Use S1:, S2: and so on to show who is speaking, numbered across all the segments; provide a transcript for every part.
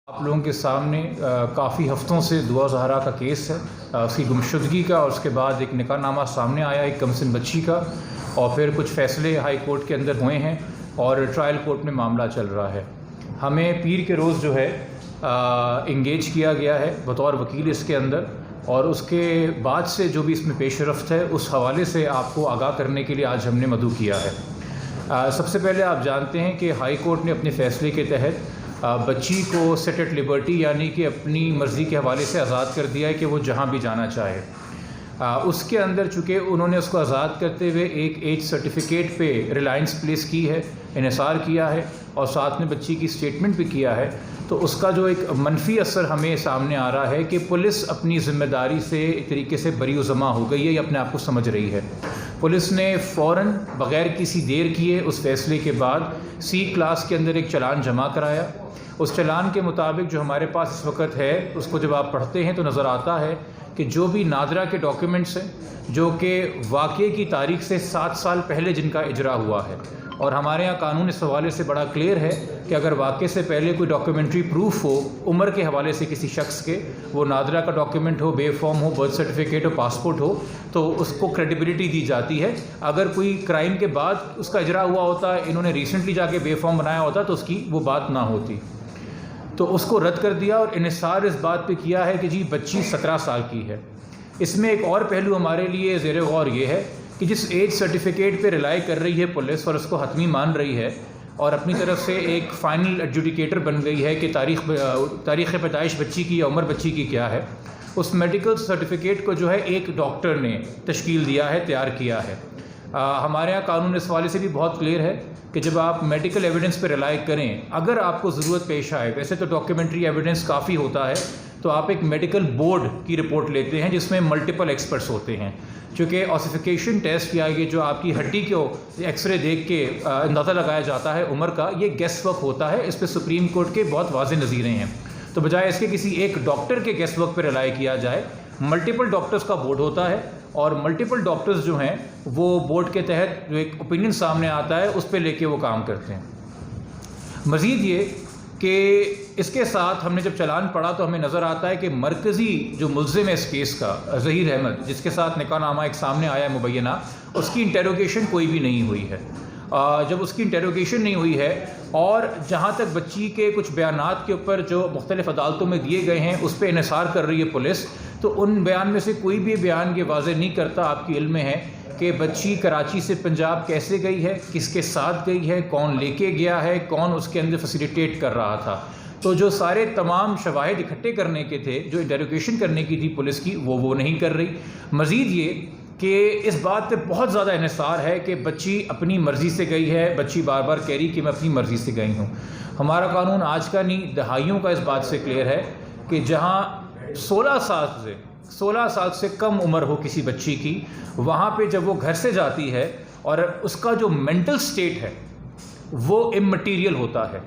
S1: آپ لوگوں کے سامنے کافی ہفتوں سے دعا زہرا کا کیس ہے، اس کی گمشدگی کا، اور اس کے بعد ایک نکاح نامہ سامنے آیا ایک کم سن بچی کا، اور پھر کچھ فیصلے ہائی کورٹ کے اندر ہوئے ہیں اور ٹرائل کورٹ میں معاملہ چل رہا ہے۔ ہمیں پیر کے روز جو ہے انگیج کیا گیا ہے بطور وکیل اس کے اندر، اور اس کے بعد سے جو بھی اس میں پیش رفت ہے اس حوالے سے آپ کو آگاہ کرنے کے لیے آج ہم نے مدعو کیا ہے۔ سب سے پہلے آپ جانتے ہیں کہ ہائی کورٹ نے اپنے فیصلے کے تحت بچی کو سیٹ ایٹ لبرٹی یعنی کہ اپنی مرضی کے حوالے سے آزاد کر دیا ہے کہ وہ جہاں بھی جانا چاہے۔ اس کے اندر چونکہ انہوں نے اس کو آزاد کرتے ہوئے ایک ایج سرٹیفکیٹ پہ ریلائنس پلیس کی ہے، انحصار کیا ہے، اور ساتھ میں بچی کی اسٹیٹمنٹ بھی کیا ہے، تو اس کا جو ایک منفی اثر ہمیں سامنے آ رہا ہے کہ پولیس اپنی ذمہ داری سے ایک طریقے سے بری و ذمہ ہو گئی ہے یا اپنے آپ کو سمجھ رہی ہے۔ پولیس نے فوراً بغیر کسی دیر کیے اس فیصلے کے بعد سی کلاس کے اندر ایک چلان جمع کرایا۔ اس چلان کے مطابق جو ہمارے پاس اس وقت ہے، اس کو جب آپ پڑھتے ہیں تو نظر آتا ہے کہ جو بھی نادرہ کے ڈاکیومنٹس ہیں جو کہ واقعے کی تاریخ سے 7 سال پہلے جن کا اجرا ہوا ہے، اور ہمارے یہاں قانون اس حوالے سے بڑا کلیئر ہے کہ اگر واقعے سے پہلے کوئی ڈاکیومنٹری پروف ہو عمر کے حوالے سے کسی شخص کے، وہ نادرہ کا ڈاکیومنٹ ہو، بے فارم ہو، برتھ سرٹیفکیٹ ہو، پاسپورٹ ہو، تو اس کو کریڈیبلٹی دی جاتی ہے۔ اگر کوئی کرائم کے بعد اس کا اجرا ہوا ہوتا ہے، انہوں نے ریسنٹلی جا کے بے فارم بنایا ہوتا تو اس کی وہ بات نہ ہوتی، تو اس کو رد کر دیا اور انحصار اس بات پہ کیا ہے کہ جی بچی 17 سال کی ہے۔ اس میں ایک اور پہلو ہمارے لیے زیر غور یہ ہے کہ جس ایج سرٹیفکیٹ پہ ریلائی کر رہی ہے پولیس اور اس کو حتمی مان رہی ہے اور اپنی طرف سے ایک فائنل ایڈجوڈیکیٹر بن گئی ہے کہ تاریخ پیدائش بچی کی یا عمر بچی کی کیا ہے، اس میڈیکل سرٹیفکیٹ کو جو ہے ایک ڈاکٹر نے تشکیل دیا ہے، تیار کیا ہے۔ ہمارے یہاں قانون اس حوالے سے بھی بہت کلیئر ہے کہ جب آپ میڈیکل ایویڈنس پہ ریلائی کریں، اگر آپ کو ضرورت پیش آئے، ویسے تو ڈاکیومنٹری ایویڈنس کافی ہوتا ہے، تو آپ ایک میڈیکل بورڈ کی رپورٹ لیتے ہیں جس میں ملٹیپل ایکسپرٹس ہوتے ہیں، چونکہ اوسیفیکیشن ٹیسٹ یا یہ جو آپ کی ہڈی کو ایکس رے دیکھ کے اندازہ لگایا جاتا ہے عمر کا، یہ گیس ورک ہوتا ہے۔ اس پہ سپریم کورٹ کے بہت واضح نظیریں ہیں، تو بجائے اس کے کسی ایک ڈاکٹر کے گیس ورک پہ ریلائی کیا جائے، ملٹیپل ڈاکٹرز کا بورڈ ہوتا ہے، اور ملٹیپل ڈاکٹرز جو ہیں وہ بورڈ کے تحت جو ایک اوپینین سامنے آتا ہے اس پہ لے کے وہ کام کرتے ہیں۔ مزید یہ کہ اس کے ساتھ ہم نے جب چلان پڑھا تو ہمیں نظر آتا ہے کہ مرکزی جو ملزم ہے اس کیس کا، ظہیر احمد، جس کے ساتھ نکاح نامہ ایک سامنے آیا ہے مبینہ، اس کی انٹیروگیشن کوئی بھی نہیں ہوئی ہے۔ جب اس کی انٹیروگیشن نہیں ہوئی ہے، اور جہاں تک بچی کے کچھ بیانات کے اوپر جو مختلف عدالتوں میں دیے گئے ہیں اس پہ انحصار کر رہی ہے پولیس، تو ان بیان میں سے کوئی بھی بیان یہ واضح نہیں کرتا، آپ کے علم میں ہے کہ بچی کراچی سے پنجاب کیسے گئی ہے، کس کے ساتھ گئی ہے، کون لے کے گیا ہے، کون اس کے اندر فیسیلیٹیٹ کر رہا تھا۔ تو جو سارے تمام شواہد اکٹھے کرنے کے تھے، جو انٹیروگیشن کرنے کی تھی پولیس کی، وہ نہیں کر رہی۔ مزید یہ کہ اس بات پہ بہت زیادہ انحصار ہے کہ بچی اپنی مرضی سے گئی ہے، بچی بار بار کہہ رہی کہ میں اپنی مرضی سے گئی ہوں۔ ہمارا قانون آج کا نہیں، دہائیوں کا اس بات سے کلیئر ہے کہ جہاں 16 سال سے کم عمر ہو کسی بچی کی، وہاں پہ جب وہ گھر سے جاتی ہے اور اس کا جو مینٹل سٹیٹ ہے وہ امٹیریل ہوتا ہے،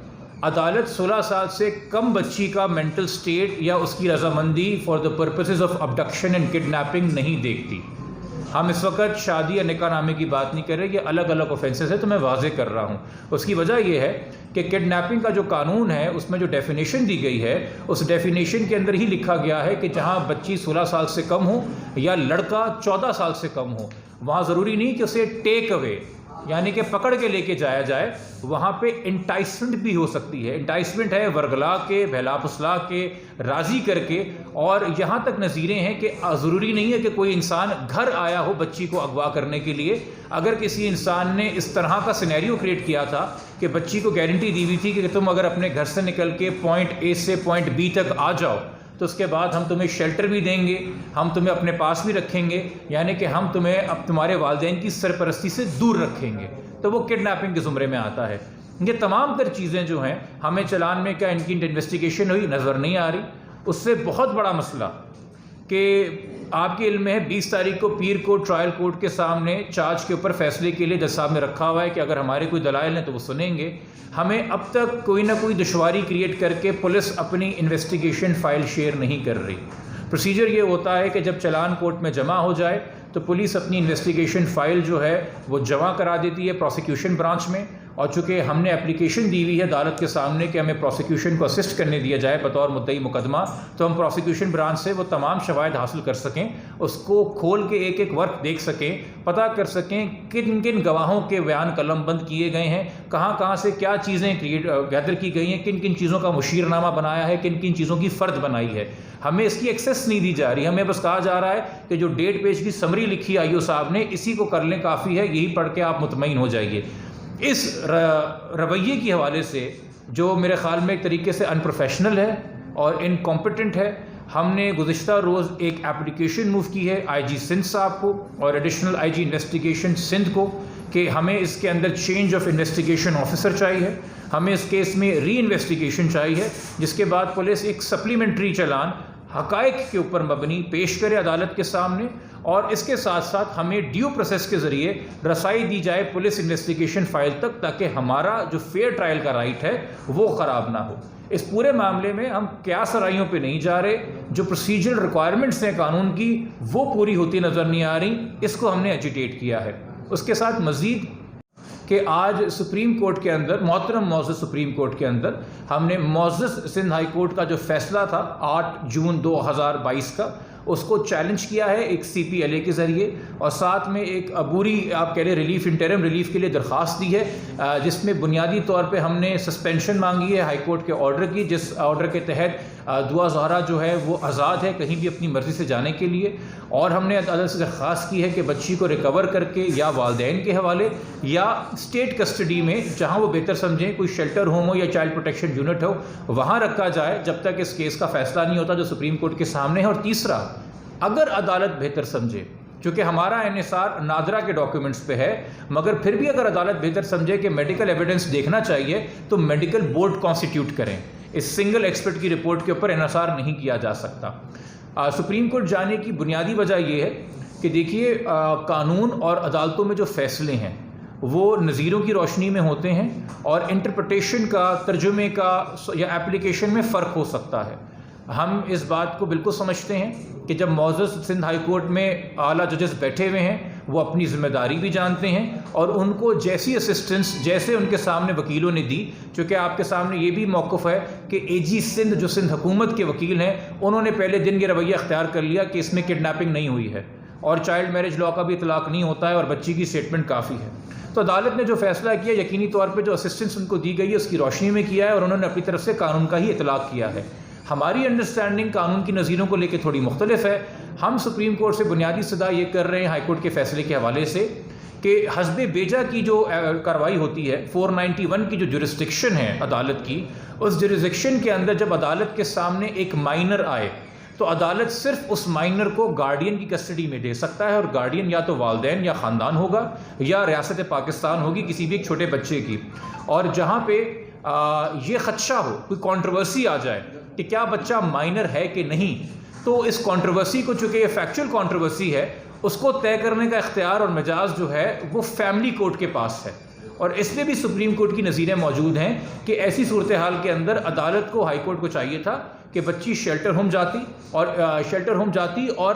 S1: عدالت 16 سال سے کم بچی کا مینٹل سٹیٹ یا اس کی رضامندی for the purposes of abduction and kidnapping نہیں دیکھتی۔ ہم اس وقت شادی یا نکاح نامے کی بات نہیں کر رہے، یہ الگ الگ اوفینسز ہے، تو میں واضح کر رہا ہوں۔ اس کی وجہ یہ ہے کہ کڈنیپنگ کا جو قانون ہے اس میں جو ڈیفینیشن دی گئی ہے، اس ڈیفینیشن کے اندر ہی لکھا گیا ہے کہ جہاں بچی 16 سال سے کم ہو یا لڑکا 14 سال سے کم ہو، وہاں ضروری نہیں کہ اسے ٹیک اوے یعنی کہ پکڑ کے لے کے جایا جائے، وہاں پہ انٹائسمنٹ بھی ہو سکتی ہے۔ انٹائسمنٹ ہے ورگلا کے، بہلا پسلا کے، راضی کر کے، اور یہاں تک نظیریں ہیں کہ ضروری نہیں ہے کہ کوئی انسان گھر آیا ہو بچی کو اغوا کرنے کے لیے۔ اگر کسی انسان نے اس طرح کا سینیریو کریٹ کیا تھا کہ بچی کو گارنٹی دی ہوئی تھی کہ تم اگر اپنے گھر سے نکل کے پوائنٹ اے سے پوائنٹ بی تک آ جاؤ تو اس کے بعد ہم تمہیں شیلٹر بھی دیں گے، ہم تمہیں اپنے پاس بھی رکھیں گے، یعنی کہ ہم تمہیں اب تمہارے والدین کی سرپرستی سے دور رکھیں گے، تو وہ کڈنیپنگ کے زمرے میں آتا ہے۔ یہ تمام تر چیزیں جو ہیں ہمیں چلان میں کیا ان کی انویسٹیگیشن ہوئی نظر نہیں آ رہی۔ اس سے بہت بڑا مسئلہ کہ آپ کے علم میں ہے 20 تاریخ کو پیر کو ٹرائل کورٹ کے سامنے چارج کے اوپر فیصلے کے لیے جج صاحب نے رکھا ہوا ہے کہ اگر ہمارے کوئی دلائل ہیں تو وہ سنیں گے۔ ہمیں اب تک کوئی نہ کوئی دشواری کریٹ کر کے پولیس اپنی انویسٹیگیشن فائل شیئر نہیں کر رہی۔ پروسیجر یہ ہوتا ہے کہ جب چلان کورٹ میں جمع ہو جائے تو پولیس اپنی انویسٹیگیشن فائل جو ہے وہ جمع کرا دیتی ہے پروسیکیوشن برانچ میں، اور چونکہ ہم نے اپلیکیشن دی ہوئی ہے عدالت کے سامنے کہ ہمیں پروسیکیوشن کو اسسٹ کرنے دیا جائے بطور مدعی مقدمہ، تو ہم پروسیکیوشن برانچ سے وہ تمام شواہد حاصل کر سکیں، اس کو کھول کے ایک ایک ورک دیکھ سکیں، پتہ کر سکیں کن کن گواہوں کے بیان قلم بند کیے گئے ہیں، کہاں کہاں سے کیا چیزیں گیدر کی گئی ہیں، کن کن چیزوں کا مشیر نامہ بنایا ہے، کن کن چیزوں کی فرد بنائی ہے۔ ہمیں اس کی ایکسیس نہیں دی جا رہی، ہمیں بس کہا جا رہا ہے کہ جو 1.5 پیج کی سمری لکھی آئی او صاحب نے، اسی کو کر لیں کافی ہے، یہی پڑھ کے آپ مطمئن ہو جائیے۔ اس رویے کے حوالے سے جو میرے خیال میں ایک طریقے سے انپروفیشنل ہے اور انکمپیٹنٹ ہے، ہم نے گزشتہ روز ایک اپلیکیشن موو کی ہے آئی جی سندھ صاحب کو اور additional I G investigation Sindh کو کہ ہمیں اس کے اندر چینج آف انویسٹیگیشن آفیسر چاہیے، ہمیں اس کیس میں ری انویسٹیگیشن چاہیے، جس کے بعد پولیس ایک سپلیمنٹری چلان حقائق کے اوپر مبنی پیش کرے عدالت کے سامنے، اور اس کے ساتھ ساتھ ہمیں ڈیو پروسیس کے ذریعے رسائی دی جائے پولیس انویسٹیگیشن فائل تک، تاکہ ہمارا جو فیئر ٹرائل کا رائٹ ہے وہ خراب نہ ہو۔ اس پورے معاملے میں ہم قیاس رائیوں پہ نہیں جا رہے، جو پروسیجرل ریکوائرمنٹس ہیں قانون کی وہ پوری ہوتی نظر نہیں آ رہی، اس کو ہم نے ایجیٹیٹ کیا ہے۔ اس کے ساتھ مزید کہ آج سپریم کورٹ کے اندر، محترم معزز سپریم کورٹ کے اندر، ہم نے معزز سندھ ہائی کورٹ کا جو فیصلہ تھا 8 جون 2022 کا، اس کو چیلنج کیا ہے ایک سی پی ایل اے کے ذریعے، اور ساتھ میں ایک عبوری آپ کہہ لیں ریلیف، انٹرم ریلیف کے لیے درخواست دی ہے، جس میں بنیادی طور پہ ہم نے سسپینشن مانگی ہے ہائی کورٹ کے آرڈر کی، جس آرڈر کے تحت دعا زہرا جو ہے وہ آزاد ہے کہیں بھی اپنی مرضی سے جانے کے لیے، اور ہم نے عدالت سے درخواست کی ہے کہ بچی کو ریکور کر کے یا والدین کے حوالے یا اسٹیٹ کسٹڈی میں جہاں وہ بہتر سمجھیں، کوئی شیلٹر ہوم ہو یا چائلڈ پروٹیکشن یونٹ ہو، وہاں رکھا جائے جب تک اس کیس کا فیصلہ نہیں ہوتا جو سپریم کورٹ کے سامنے ہے۔ اور تیسرا، اگر عدالت بہتر سمجھے، چونکہ ہمارا انحصار نادرا کے ڈاکیومنٹس پہ ہے، مگر پھر بھی اگر عدالت بہتر سمجھے کہ میڈیکل ایویڈنس دیکھنا چاہیے تو میڈیکل بورڈ کانسٹیٹیوٹ کریں، اس سنگل ایکسپرٹ کی رپورٹ کے اوپر انحصار نہیں کیا جا سکتا۔ سپریم کورٹ جانے کی بنیادی وجہ یہ ہے کہ دیکھیے قانون اور عدالتوں میں جو فیصلے ہیں وہ نظیروں کی روشنی میں ہوتے ہیں، اور انٹرپریٹیشن کا، ترجمے کا یا اپلیکیشن میں فرق ہو سکتا ہے۔ ہم اس بات کو بالکل سمجھتے ہیں کہ جب معزز سندھ ہائی کورٹ میں اعلیٰ ججز بیٹھے ہوئے ہیں، وہ اپنی ذمہ داری بھی جانتے ہیں، اور ان کو جیسی اسسٹنس جیسے ان کے سامنے وکیلوں نے دی، چونکہ آپ کے سامنے یہ بھی موقف ہے کہ اے جی سندھ جو سندھ حکومت کے وکیل ہیں، انہوں نے پہلے دن یہ رویہ اختیار کر لیا کہ اس میں کڈنیپنگ نہیں ہوئی ہے، اور چائلڈ میرج لاء کا بھی اطلاق نہیں ہوتا ہے، اور بچی کی اسٹیٹمنٹ کافی ہے۔ تو عدالت نے جو فیصلہ کیا یقینی طور پہ جو اسسٹنس ان کو دی گئی ہے اس کی روشنی میں کیا ہے، اور انہوں نے اپنی طرف سے قانون کا ہی اطلاق کیا ہے۔ ہماری انڈرسٹینڈنگ قانون کی نظیروں کو لے کے تھوڑی مختلف ہے۔ ہم سپریم کورٹ سے بنیادی صدا یہ کر رہے ہیں ہائی کورٹ کے فیصلے کے حوالے سے کہ حسب بیجا کی جو کارروائی ہوتی ہے، 491 کی جو جورسڈکشن ہے عدالت کی، اس جورسڈکشن کے اندر جب عدالت کے سامنے ایک مائنر آئے تو عدالت صرف اس مائنر کو گارڈین کی کسٹڈی میں دے سکتا ہے، اور گارڈین یا تو والدین یا خاندان ہوگا یا ریاست پاکستان ہوگی کسی بھی ایک چھوٹے بچے کی۔ اور جہاں پہ یہ خدشہ ہو، کوئی کنٹروورسی آ جائے کہ کیا بچہ مائنر ہے کہ نہیں، تو اس کنٹروورسی کو، چونکہ یہ فیکچول کنٹروورسی ہے، اس کو طے کرنے کا اختیار اور مجاز جو ہے وہ فیملی کورٹ کے پاس ہے، اور اس میں بھی سپریم کورٹ کی نظیریں موجود ہیں کہ ایسی صورتحال کے اندر عدالت کو، ہائی کورٹ کو چاہیے تھا کہ بچی شیلٹر ہوم جاتی اور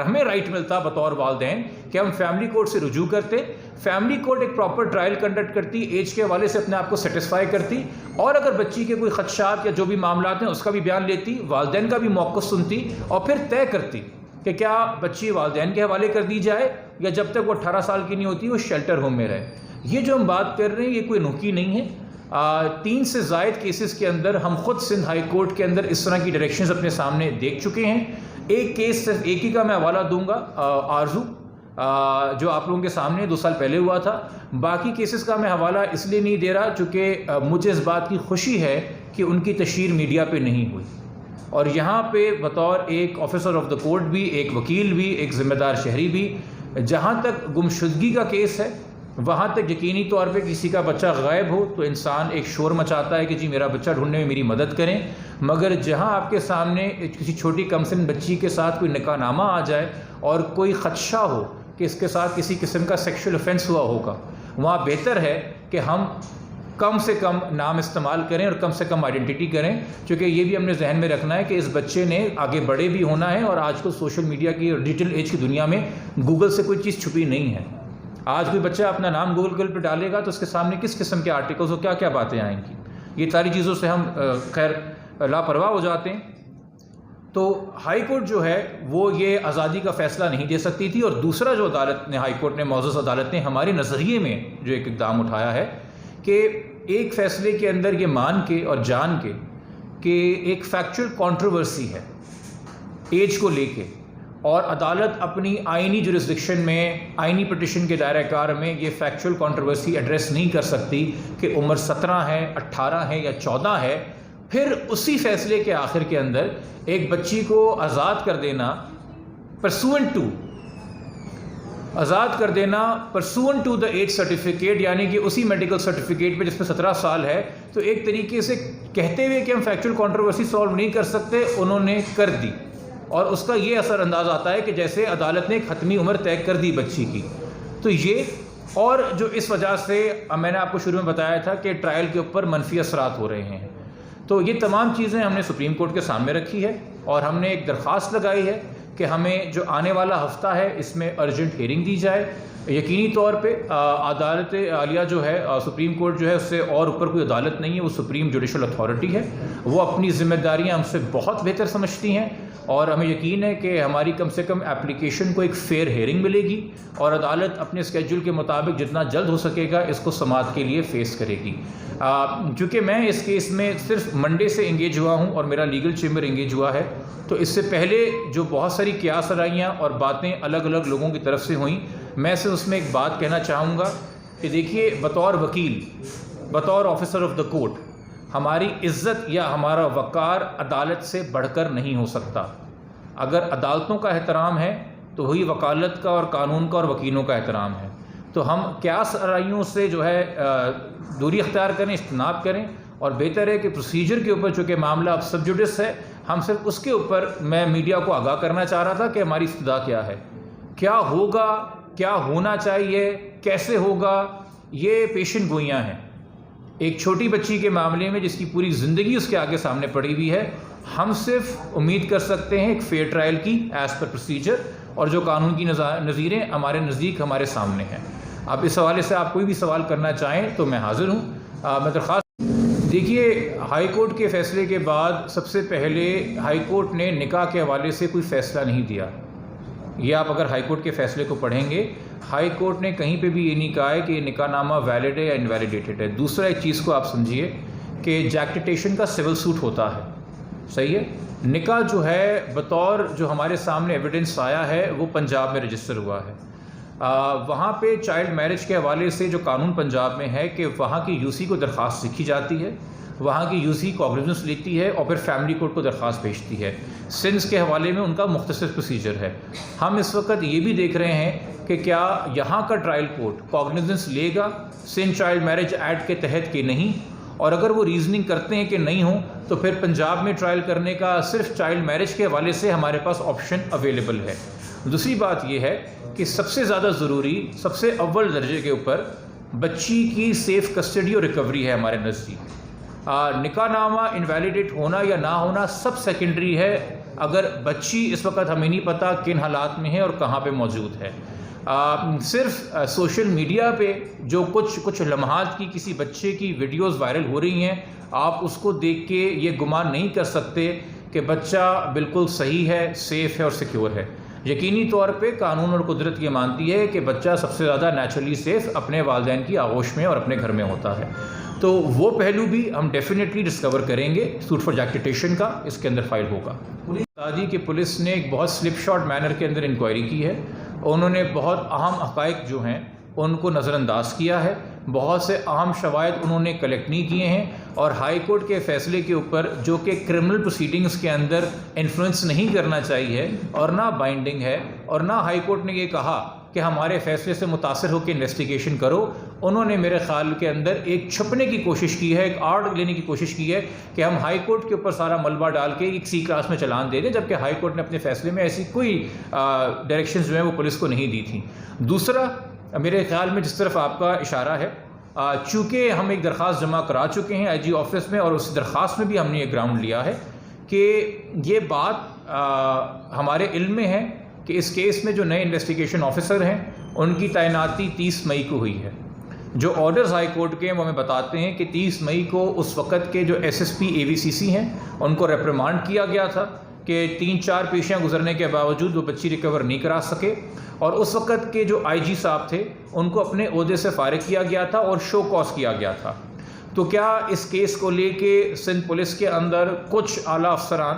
S1: ہمیں رائٹ ملتا بطور والدین کہ ہم فیملی کورٹ سے رجوع کرتے، فیملی کورٹ ایک پراپر ٹرائل کنڈکٹ کرتی، ایج کے حوالے سے اپنے آپ کو سیٹسفائی کرتی، اور اگر بچی کے کوئی خدشات یا جو بھی معاملات ہیں اس کا بھی بیان لیتی، والدین کا بھی موقف سنتی، اور پھر طے کرتی کہ کیا بچی والدین کے حوالے کر دی جائے یا جب تک وہ 18 سال کی نہیں ہوتی وہ شیلٹر ہوم میں رہے۔ یہ جو ہم بات کر رہے ہیں یہ کوئی نوکی نہیں ہے۔ 3 سے زائد کیسز کے اندر ہم خود سندھ ہائی کورٹ کے اندر اس طرح کی ڈائریکشنز اپنے سامنے دیکھ چکے ہیں۔ ایک کیس صرف ایک ہی کا میں حوالہ دوں گا، آرزو، جو آپ لوگوں کے سامنے 2 سال پہلے ہوا تھا۔ باقی کیسز کا میں حوالہ اس لیے نہیں دے رہا چونکہ مجھے اس بات کی خوشی ہے کہ ان کی تشہیر میڈیا پہ نہیں ہوئی، اور یہاں پہ بطور ایک آفیسر آف دا کورٹ بھی، ایک وکیل بھی، ایک ذمہ دار شہری بھی، جہاں تک گمشدگی کا کیس ہے وہاں تک یقینی طور پہ کسی کا بچہ غائب ہو تو انسان ایک شور مچاتا ہے کہ جی میرا بچہ ڈھونڈنے میں میری مدد کریں، مگر جہاں آپ کے سامنے کسی چھوٹی کمسن بچی کے ساتھ کوئی نکاح نامہ آ جائے اور کوئی خدشہ ہو کہ اس کے ساتھ کسی قسم کا سیکشل افینس ہوا ہوگا، وہاں بہتر ہے کہ ہم کم سے کم نام استعمال کریں اور کم سے کم آئیڈینٹی کریں، چونکہ یہ بھی ہم نے ذہن میں رکھنا ہے کہ اس بچے نے آگے بڑے بھی ہونا ہے، اور آج کل سوشل میڈیا کی اور ڈیجیٹل ایج کی دنیا میں گوگل سے کوئی چیز چھپی نہیں ہے۔ آج کوئی بچہ اپنا نام گوگل پہ ڈالے گا تو اس کے سامنے کس قسم کے آرٹیکلز اور کیا کیا باتیں آئیں گی. یہ ساری چیزوں سے ہم خیر لاپرواہ ہو جاتے ہیں. تو ہائی کورٹ جو ہے وہ یہ آزادی کا فیصلہ نہیں دے سکتی تھی. اور دوسرا جو عدالت نے، ہائی کورٹ نے، معزز عدالت نے ہمارے نظریے میں جو ایک اقدام اٹھایا ہے کہ ایک فیصلے کے اندر یہ مان کے اور جان کے کہ ایک فیکچول کنٹروورسی ہے ایج کو لے کے، اور عدالت اپنی آئینی جورسڈکشن میں، آئینی پٹیشن کے دائرہ کار میں یہ فیکچول کنٹروورسی ایڈریس نہیں کر سکتی کہ عمر 17 ہے، 18 ہے یا 14 ہے. پھر اسی فیصلے کے آخر کے اندر ایک بچی کو آزاد کر دینا پرسوئنٹ ٹو دا ایج سرٹیفکیٹ، یعنی کہ اسی میڈیکل سرٹیفکیٹ پہ جس میں 17 سال ہے. تو ایک طریقے سے کہتے ہوئے کہ ہم فیکچول کنٹروورسی سالو نہیں کر سکتے، انہوں نے کر دی. اور اس کا یہ اثر انداز آتا ہے کہ جیسے عدالت نے ایک حتمی عمر طے کر دی بچی کی. تو یہ، اور جو اس وجہ سے میں نے آپ کو شروع میں بتایا تھا کہ ٹرائل کے اوپر منفی اثرات ہو رہے ہیں. تو یہ تمام چیزیں ہم نے سپریم کورٹ کے سامنے رکھی ہے، اور ہم نے ایک درخواست لگائی ہے کہ ہمیں جو آنے والا ہفتہ ہے اس میں ارجنٹ ہیئرنگ دی جائے. یقینی طور پہ عدالت عالیہ جو ہے، سپریم کورٹ جو ہے، اس سے اور اوپر کوئی عدالت نہیں ہے، وہ سپریم جوڈیشل اتھارٹی ہے. وہ اپنی ذمہ داریاں ہم سے بہت بہتر سمجھتی ہیں، اور ہمیں یقین ہے کہ ہماری کم سے کم اپلیکیشن کو ایک فیئر ہیئرنگ ملے گی، اور عدالت اپنے اسکیجول کے مطابق جتنا جلد ہو سکے گا اس کو سماعت کے لیے فیس کرے گی. چونکہ میں اس کیس میں صرف منڈے سے انگیج ہوا ہوں اور میرا لیگل چیمبر انگیج ہوا ہے، تو اس سے پہلے جو بہت ساری قیاس آرائیاں اور باتیں الگ الگ لوگوں کی طرف سے ہوئیں، میں صرف اس میں ایک بات کہنا چاہوں گا کہ دیکھیے، بطور وکیل، بطور آفیسر آف دا کورٹ، ہماری عزت یا ہمارا وقار عدالت سے بڑھ کر نہیں ہو سکتا. اگر عدالتوں کا احترام ہے تو وہی وکالت کا اور قانون کا اور وکیلوں کا احترام ہے. تو ہم قیاس آرائیوں سے جو ہے دوری اختیار کریں، اجتناب کریں، اور بہتر ہے کہ پروسیجر کے اوپر، چونکہ معاملہ اب سب جوڈس ہے، ہم صرف اس کے اوپر، میں میڈیا کو آگاہ کرنا چاہ رہا تھا کہ ہماری استدعا کیا ہے، کیا ہوگا، کیا ہونا چاہیے، کیسے ہوگا. یہ پیشن گوئیاں ہیں ایک چھوٹی بچی کے معاملے میں جس کی پوری زندگی اس کے آگے سامنے پڑی ہوئی ہے. ہم صرف امید کر سکتے ہیں ایک فیئر ٹرائل کی ایز پر پروسیجر، اور جو قانون کی نظیریں ہمارے نزدیک ہمارے سامنے ہیں. اب اس حوالے سے آپ کوئی بھی سوال کرنا چاہیں تو میں حاضر ہوں. میں درخواست، دیکھیے، ہائی کورٹ کے فیصلے کے بعد سب سے پہلے ہائی کورٹ نے نکاح کے حوالے سے کوئی فیصلہ نہیں دیا. یہ آپ اگر ہائی کورٹ کے فیصلے کو پڑھیں گے، ہائی کورٹ نے کہیں پہ بھی یہ نہیں کہا ہے کہ یہ نکاح نامہ ویلڈ ہے یا انویلیڈیٹڈ ہے. دوسرا ایک چیز کو آپ سمجھیے کہ جیکٹیشن کا سول سوٹ ہوتا ہے، صحیح ہے. نکاح جو ہے بطور جو ہمارے سامنے ایویڈنس آیا ہے وہ پنجاب میں رجسٹر ہوا ہے. وہاں پہ چائلڈ میرج کے حوالے سے جو قانون پنجاب میں ہے کہ وہاں کی یو سی کو درخواست لکھی جاتی ہے، وہاں کی یو سی کوگنیزنس لیتی ہے اور پھر فیملی کورٹ کو درخواست بھیجتی ہے. سندھ کے حوالے میں ان کا مختصر پروسیجر ہے. ہم اس وقت یہ بھی دیکھ رہے ہیں کہ کیا یہاں کا ٹرائل کورٹ کوگنیزنس لے گا سندھ چائلڈ میرج ایکٹ کے تحت کہ نہیں، اور اگر وہ ریزننگ کرتے ہیں کہ نہیں ہوں تو پھر پنجاب میں ٹرائل کرنے کا صرف چائلڈ میرج کے حوالے سے ہمارے پاس آپشن اویلیبل ہے. دوسری بات یہ ہے کہ سب سے زیادہ ضروری، سب سے اول درجے کے اوپر بچی کی سیف کسٹڈی اور ریکوری ہے ہمارے نزدیک. نکاح نامہ انویلیڈیٹ ہونا یا نہ ہونا سب سیکنڈری ہے، اگر بچی اس وقت ہمیں نہیں پتہ کن حالات میں ہے اور کہاں پہ موجود ہے. صرف سوشل میڈیا پہ جو کچھ لمحات کی کسی بچے کی ویڈیوز وائرل ہو رہی ہیں، آپ اس کو دیکھ کے یہ گمان نہیں کر سکتے کہ بچہ بالکل صحیح ہے، سیف ہے اور سیکیور ہے. یقینی طور پہ قانون اور قدرت یہ مانتی ہے کہ بچہ سب سے زیادہ نیچرلی سیف اپنے والدین کی آغوش میں اور اپنے گھر میں ہوتا ہے. تو وہ پہلو بھی ہم ڈیفینیٹلی ڈسکور کریں گے. سوٹ فار جیکٹیشن کا اس کے اندر فائل ہوگا. شادی کی پولیس نے ایک بہت سلپ شاٹ مینر کے اندر انکوائری کی ہے. انہوں نے بہت اہم حقائق جو ہیں ان کو نظر انداز کیا ہے. بہت سے اہم شواہد انہوں نے کلیکٹ نہیں کیے ہیں، اور ہائی کورٹ کے فیصلے کے اوپر جو کہ کرمنل پروسیڈنگز کے اندر انفلوئنس نہیں کرنا چاہیے اور نہ بائنڈنگ ہے، اور نہ ہائی کورٹ نے یہ کہا کہ ہمارے فیصلے سے متاثر ہو کے انویسٹیگیشن کرو. انہوں نے میرے خیال کے اندر ایک چھپنے کی کوشش کی ہے، ایک آرڈ لینے کی کوشش کی ہے کہ ہم ہائی کورٹ کے اوپر سارا ملبہ ڈال کے ایک سی کلاس میں چلان دے دیں، جبکہ ہائی کورٹ نے اپنے فیصلے میں ایسی کوئی ڈائریکشنز جو ہیں وہ پولیس کو نہیں دی تھیں. دوسرا، میرے خیال میں جس طرف آپ کا اشارہ ہے، چونکہ ہم ایک درخواست جمع کرا چکے ہیں آئی جی آفس میں، اور اس درخواست میں بھی ہم نے یہ گراؤنڈ لیا ہے کہ یہ بات ہمارے علم میں ہے کہ اس کیس میں جو نئے انویسٹیگیشن آفیسر ہیں ان کی تعیناتی 30 مئی کو ہوئی ہے۔ جو آرڈرز ہائی کورٹ کے ہیں وہ ہمیں بتاتے ہیں کہ 30 مئی کو اس وقت کے جو SSP AVCC ہیں ان کو ریپریمانڈ کیا گیا تھا کہ 3-4 پیشیاں گزرنے کے باوجود وہ بچی ریکور نہیں کرا سکے، اور اس وقت کے جو IG صاحب تھے ان کو اپنے عہدے سے فارغ کیا گیا تھا اور شو کاز کیا گیا تھا۔ تو کیا اس کیس کو لے کے سندھ پولیس کے اندر کچھ اعلیٰ افسران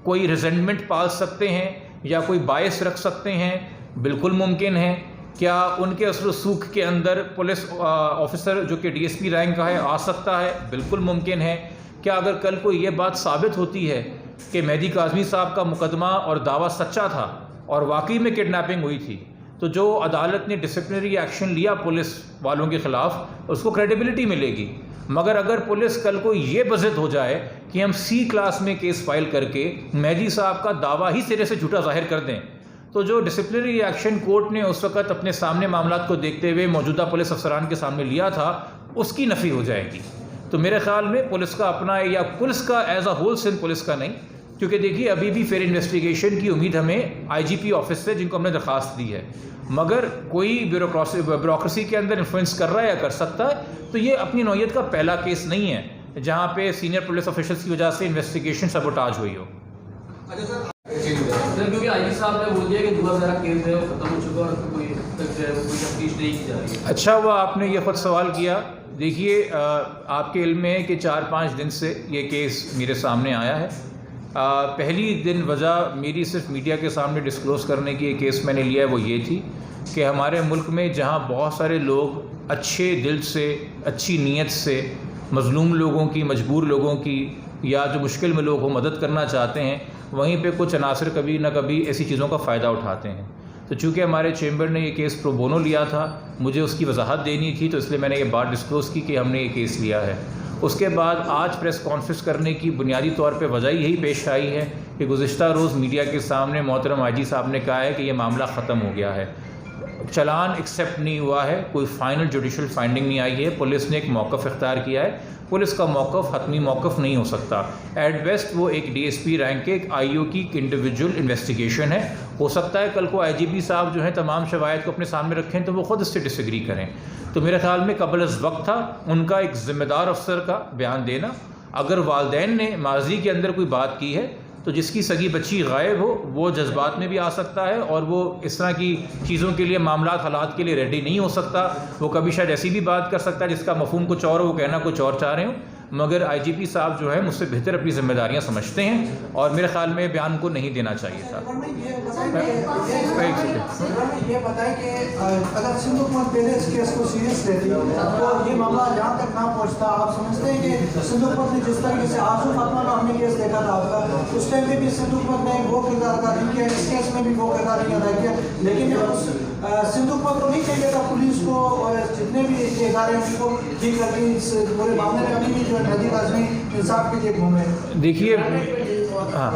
S1: کوئی ریزنٹمنٹ پال سکتے ہیں یا کوئی باعث رکھ سکتے ہیں؟ بالکل ممکن ہے۔ کیا ان کے اثر و رسوخ کے اندر پولیس آفیسر جو کہ DSP رینک کا ہے آ سکتا ہے؟ بالکل ممکن ہے۔ کیا اگر کل کو یہ بات ثابت ہوتی ہے کہ مہدی کاظمی صاحب کا مقدمہ اور دعویٰ سچا تھا اور واقعی میں کڈنیپنگ ہوئی تھی، تو جو عدالت نے ڈسپلنری ایکشن لیا پولیس والوں کے خلاف اس کو کریڈیبلٹی ملے گی۔ مگر اگر پولیس کل کو یہ بضد ہو جائے کہ ہم C کلاس میں کیس فائل کر کے مہدی صاحب کا دعویٰ ہی سرے سے جھوٹا ظاہر کر دیں، تو جو ڈسپلنری ایکشن کورٹ نے اس وقت اپنے سامنے معاملات کو دیکھتے ہوئے موجودہ پولیس افسران کے سامنے لیا تھا اس کی نفی ہو جائے گی۔ تو میرے خیال میں پولیس کا اپنا یا پولیس کا as a whole Sindh police کا نہیں، کیونکہ دیکھیے ابھی بھی فیئر انویسٹیگیشن کی امید ہمیں IGP آفس سے جن کو ہم نے درخواست دی ہے، مگر کوئی بیوروکریسی کے اندر انفلوئنس کر رہا ہے یا کر سکتا ہے، تو یہ اپنی نوعیت کا پہلا کیس نہیں ہے جہاں پہ سینئر پولیس آفیشلس کی وجہ سے انویسٹیگیشن سبوٹاج ہوئی ہو۔
S2: کیونکہ IG صاحب نے بول دیا کہ دعا ذرا کیس ہے وہ ختم ہو چکا اور کوئی تفتیش نہیں کی جا رہی ہے۔
S1: اچھا ہوا آپ نے یہ خود سوال کیا۔ دیکھیے آپ کے علم میں ہے کہ 4-5 دن سے یہ کیس میرے سامنے آیا ہے۔ پہلی دن وجہ میری صرف میڈیا کے سامنے ڈسکلوز کرنے کی یہ کیس میں نے لیا ہے وہ یہ تھی کہ ہمارے ملک میں جہاں بہت سارے لوگ اچھے دل سے، اچھی نیت سے مظلوم لوگوں کی، مجبور لوگوں کی یا جو مشکل میں لوگ ہو مدد کرنا چاہتے ہیں، وہیں پہ کچھ عناصر کبھی نہ کبھی ایسی چیزوں کا فائدہ اٹھاتے ہیں۔ تو چونکہ ہمارے چیمبر نے یہ کیس پرو بونو لیا تھا، مجھے اس کی وضاحت دینی تھی، تو اس لیے میں نے یہ بات ڈسکلوز کی کہ ہم نے یہ کیس لیا ہے۔ اس کے بعد آج پریس کانفرنس کرنے کی بنیادی طور پہ وجہ یہی پیش آئی ہے کہ گزشتہ روز میڈیا کے سامنے محترم IG صاحب نے کہا ہے کہ یہ معاملہ ختم ہو گیا ہے، چلان ایکسیپٹ نہیں ہوا ہے، کوئی فائنل جوڈیشل فائنڈنگ نہیں آئی ہے، پولیس نے ایک موقف اختیار کیا ہے۔ پولیس کا موقف حتمی موقف نہیں ہو سکتا، ایٹ بیسٹ وہ ایک DSP رینک کے ایک IO کی انڈیویجول انویسٹیگیشن ہے۔ ہو سکتا ہے کل کو IGP صاحب جو ہیں تمام شواہد کو اپنے سامنے رکھیں تو وہ خود اس سے ڈس ایگری کریں۔ تو میرے خیال میں قبل از وقت تھا ان کا ایک ذمہ دار افسر کا بیان دینا۔ اگر والدین نے ماضی کے اندر کوئی بات کی ہے تو جس کی سگی بچی غائب ہو وہ جذبات میں بھی آ سکتا ہے اور وہ اس طرح کی چیزوں کے لیے معاملات حالات کے لیے ریڈی نہیں ہو سکتا۔ وہ کبھی شاید ایسی بھی بات کر سکتا ہے جس کا مفہوم کچھ اور ہو، وہ کہنا کچھ اور چاہ رہے ہوں، مگر IGP صاحب جو ہے مجھ سے بہتر اپنی ذمہ داریاں سمجھتے ہیں اور میرے خیال میں بیان کو نہیں دینا چاہیے تھا۔
S3: یہ بتائیں کہ اگر سندھ حکومت پہلے اس کیس کو سیریس لیتی تو یہ معاملہ یہاں تک نہ پہنچتا۔ آپ سمجھتے ہیں کہ سندھ حکومت نے جس طریقے سے آرزو فاطمہ کا ہم نے کیس دیکھا تھا آپ کا، اس ٹائم میں بھی سندھ حکومت نے وہ کردار ادا نہیں کیا، اس کیس میں بھی وہ کردار نہیں ادا کیا، لیکن سندھ حکومت کو نہیں چاہیے تھا پولیس کو اور جتنے بھی ادارے ہیں ان کو ٹھیک کر کے اس پورے معاملے میں ابھی بھی جو مہدی کاظمی انصاف کے لیے گھومے۔
S1: دیکھیے ہاں،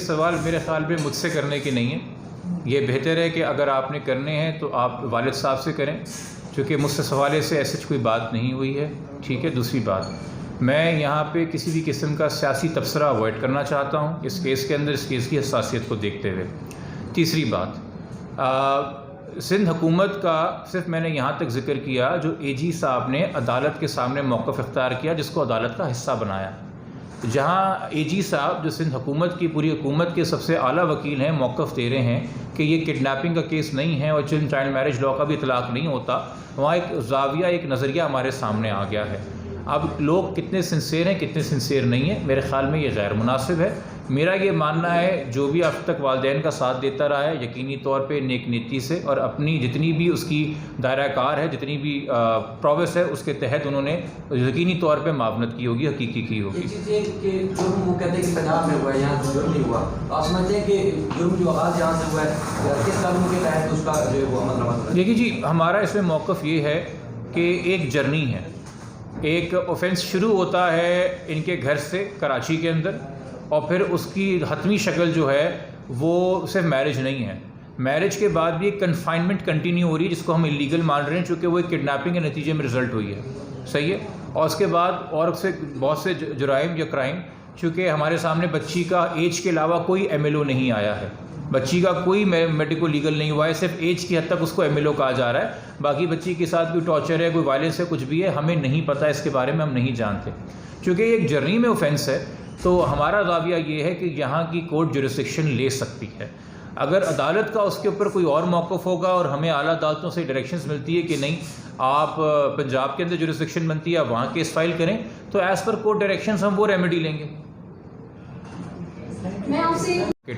S1: سوال میرے خیال میں مجھ سے کرنے کے نہیں ہے، یہ بہتر ہے کہ اگر آپ نے کرنے ہیں تو آپ والد صاحب سے کریں، چونکہ مجھ سے حوالے سے ایسے کوئی بات نہیں ہوئی ہے، ٹھیک ہے۔ دوسری بات، میں یہاں پہ کسی بھی قسم کا سیاسی تبصرہ اوائڈ کرنا چاہتا ہوں اس کیس کے اندر، اس کیس کی حساسیت کو دیکھتے ہوئے۔ تیسری بات، سندھ حکومت کا صرف میں نے یہاں تک ذکر کیا جو AG صاحب نے عدالت کے سامنے موقف اختیار کیا جس کو عدالت کا حصہ بنایا، جہاں AG صاحب جو سندھ حکومت کی پوری حکومت کے سب سے اعلیٰ وکیل ہیں موقف دے رہے ہیں کہ یہ کڈنیپنگ کا کیس نہیں ہے اور چائلڈ میرج لاء کا بھی اطلاق نہیں ہوتا، وہاں ایک زاویہ، ایک نظریہ ہمارے سامنے آ گیا ہے۔ اب لوگ کتنے سنسیئر ہیں کتنے سنسیئر نہیں ہیں، میرے خیال میں یہ غیر مناسب ہے۔ میرا یہ ماننا ہے جو بھی اب تک والدین کا ساتھ دیتا رہا ہے یقینی طور پہ نیک نیتی سے اور اپنی جتنی بھی اس کی دائرہ کار ہے، جتنی بھی پروگرس ہے اس کے تحت انہوں نے یقینی طور پہ معاونت کی ہوگی، حقیقی کی ہوگی۔
S2: ایک چیز یہ کہ جرم وہ کہتے ہیں کہ پنجاب میں ہوا ہے، یہاں جرم نہیں ہوا، آپ سمجھتے ہیں کہ جرم جو آغاز یہاں سے ہوا ہے کس قانون کے تحت اس کا جو ہے وہ عمل روا؟
S1: دیکھیے جی، ہمارا اس میں موقف یہ ہے کہ ایک جرنی ہے، ایک اوفینس شروع ہوتا ہے ان کے گھر سے کراچی کے اندر، اور پھر اس کی حتمی شکل جو ہے وہ صرف میرج نہیں ہے، میرج کے بعد بھی ایک کنفائنمنٹ کنٹینیو ہو رہی ہے جس کو ہم اللیگل مان رہے ہیں چونکہ وہ ایک کڈنیپنگ کے نتیجے میں رزلٹ ہوئی ہے، صحیح ہے۔ اور اس کے بعد اور سے بہت سے جرائم یا کرائم، چونکہ ہمارے سامنے بچی کا ایج کے علاوہ کوئی MLO نہیں آیا ہے، بچی کا کوئی میڈیکو لیگل نہیں ہوا ہے, صرف ایج کی حد تک اس کو MLO کہا جا رہا ہے. باقی بچی کے ساتھ کوئی ٹارچر ہے, کوئی وائلنس ہے, کچھ بھی ہے, ہمیں نہیں پتہ, اس کے بارے میں ہم نہیں جانتے. چونکہ یہ ایک جرنی میں اوفینس ہے تو ہمارا زاویہ یہ ہے کہ یہاں کی کورٹ جورسڈکشن لے سکتی ہے. اگر عدالت کا اس کے اوپر کوئی اور موقف ہوگا اور ہمیں اعلیٰ عدالتوں سے ڈائریکشنز ملتی ہے کہ نہیں آپ پنجاب کے اندر جورسڈکشن بنتی ہے, آپ وہاں کیس فائل کریں, تو ایز پر کورٹ ڈائریکشنز ہم وہ ریمیڈی لیں گے.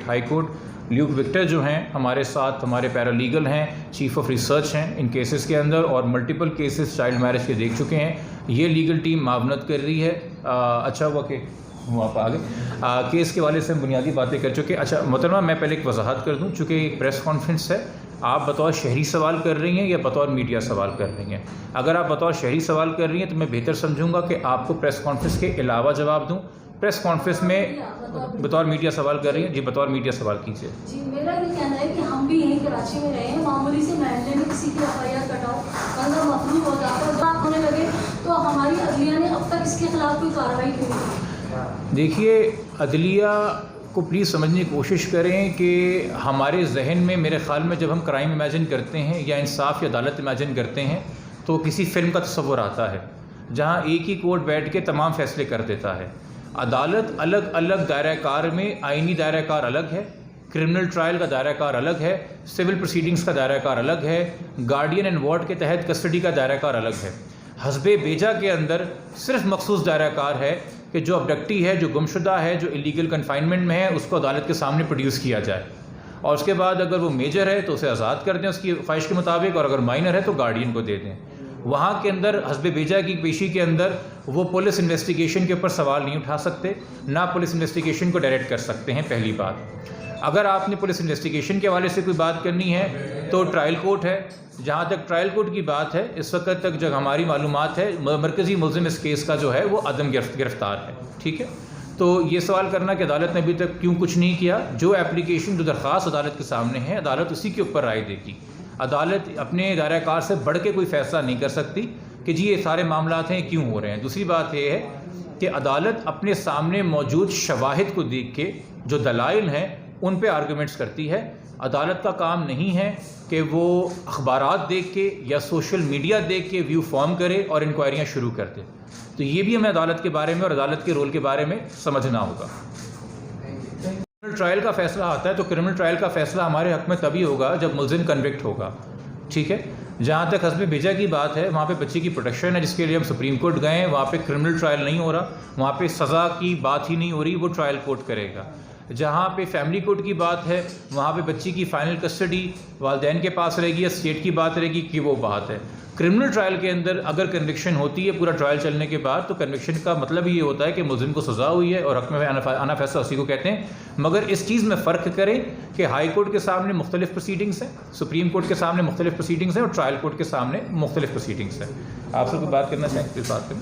S1: ہائی کورٹ لیوک وکٹر جو ہیں ہمارے ساتھ, ہمارے پیرالیگل ہیں, چیف آف ریسرچ ہیں ان کیسز کے اندر, اور ملٹیپل کیسز چائلڈ میرج کے دیکھ چکے ہیں. یہ لیگل ٹیم معاونت کر رہی ہے. اچھا ہوا کہ آپ آگے کیس کے والے سے ہم بنیادی باتیں کر چکے. اچھا محترمہ, میں پہلے ایک وضاحت کر دوں, چونکہ ایک پریس کانفرنس ہے, آپ بطور شہری سوال کر رہی ہیں یا بطور میڈیا سوال کر رہی ہیں؟ اگر آپ بطور شہری سوال کر رہی ہیں تو میں بہتر سمجھوں گا کہ آپ کو پریس کانفرنس کے علاوہ جواب دوں. پریس کانفرنس میں بطور میڈیا سوال کر رہی ہیں, جی بطور میڈیا سوال کیجیے.
S4: جی میرا یہ کہنا ہے کہ ہم بھی یہیں کراچی میں رہے ہیں, معمولی سے محلے میں کسی کی FIR کٹاؤ بندہ مفلوج ہو جاتا ہے, بات ہونے لگے تو ہماری عدلیہ نے اب تک اس کے خلاف کوئی کارروائی کی نہیں.
S1: دیکھیے, عدلیہ کو پلیز سمجھنے کی کوشش کریں کہ ہمارے ذہن میں میرے خیال میں جب ہم کرائم امیجن کرتے ہیں یا انصاف یا عدالت امیجن کرتے ہیں تو کسی فلم کا تصور آتا ہے جہاں ایک ہی کورٹ بیٹھ کے تمام فیصلے کر دیتا ہے. عدالت الگ الگ دائرہ کار میں, آئینی دائرہ کار الگ ہے, کرمنل ٹرائل کا دائرہ کار الگ ہے, سول پروسیڈنگز کا دائرہ کار الگ ہے, گارڈین اینڈ وارڈ کے تحت کسٹڈی کا دائرہ کار الگ ہے. حسب بیجا کے اندر صرف مخصوص دائرہ کار ہے کہ جو ابڈکٹی ہے, جو گمشدہ ہے, جو ایلیگل کنفائنمنٹ میں ہے, اس کو عدالت کے سامنے پروڈیوس کیا جائے, اور اس کے بعد اگر وہ میجر ہے تو اسے آزاد کر دیں اس کی خواہش کے مطابق, اور اگر مائنر ہے تو گارڈین کو دے دیں. وہاں کے اندر حسب بیجا کی پیشی کے اندر وہ پولیس انویسٹیگیشن کے اوپر سوال نہیں اٹھا سکتے, نہ پولیس انویسٹیگیشن کو ڈائریکٹ کر سکتے ہیں. پہلی بات, اگر آپ نے پولیس انویسٹیگیشن کے حوالے سے کوئی بات کرنی ہے تو ٹرائل کورٹ ہے. جہاں تک ٹرائل کورٹ کی بات ہے, اس وقت تک جو ہماری معلومات ہے مرکزی ملزم اس کیس کا جو ہے وہ عدم گرفتار ہے. ٹھیک ہے, تو یہ سوال کرنا کہ عدالت نے ابھی تک کیوں کچھ نہیں کیا, جو اپلیکیشن جو درخواست عدالت کے سامنے ہے عدالت اسی کے اوپر رائے دے گی. عدالت اپنے دائرہ کار سے بڑھ کے کوئی فیصلہ نہیں کر سکتی کہ جی یہ سارے معاملات ہیں کیوں ہو رہے ہیں. دوسری بات یہ ہے کہ عدالت اپنے سامنے موجود شواہد کو دیکھ کے جو دلائل ہیں ان پہ آرگومنٹس کرتی ہے. عدالت کا کام نہیں ہے کہ وہ اخبارات دیکھ کے یا سوشل میڈیا دیکھ کے ویو فارم کرے اور انکوائریاں شروع کر دے. تو یہ بھی ہمیں عدالت کے بارے میں اور عدالت کے رول کے بارے میں سمجھنا ہوگا. کرمنل ٹرائل کا فیصلہ آتا ہے تو کرمنل ٹرائل کا فیصلہ ہمارے حق میں تبھی ہوگا جب ملزم کنوکٹ ہوگا. ٹھیک ہے, جہاں تک حسب بیجا کی بات ہے وہاں پہ بچی کی پروٹیکشن ہے جس کے لیے ہم سپریم کورٹ گئے ہیں. وہاں پہ کرمنل ٹرائل نہیں ہو رہا, وہاں پہ سزا کی بات ہی نہیں ہو رہی, وہ ٹرائل کورٹ کرے گا. جہاں پہ فیملی کورٹ کی بات ہے وہاں پہ بچی کی فائنل کسٹڈی والدین کے پاس رہے گی یا اسٹیٹ کی بات رہے گی کہ وہ بات ہے. کرمنل ٹرائل کے اندر اگر کنوکشن ہوتی ہے پورا ٹرائل چلنے کے بعد تو کنوکشن کا مطلب یہ ہوتا ہے کہ ملزم کو سزا ہوئی ہے اور حق میں آنا فیصلہ اسی کو کہتے ہیں. مگر اس چیز میں فرق کریں کہ ہائی کورٹ کے سامنے مختلف پروسیڈنگس ہیں, سپریم کورٹ کے سامنے مختلف پروسیڈنگس ہیں, اور ٹرائل کورٹ کے سامنے مختلف پروسیڈنگس ہیں. آپ سے کوئی بات کرنا چاہیں پھر بات کریں.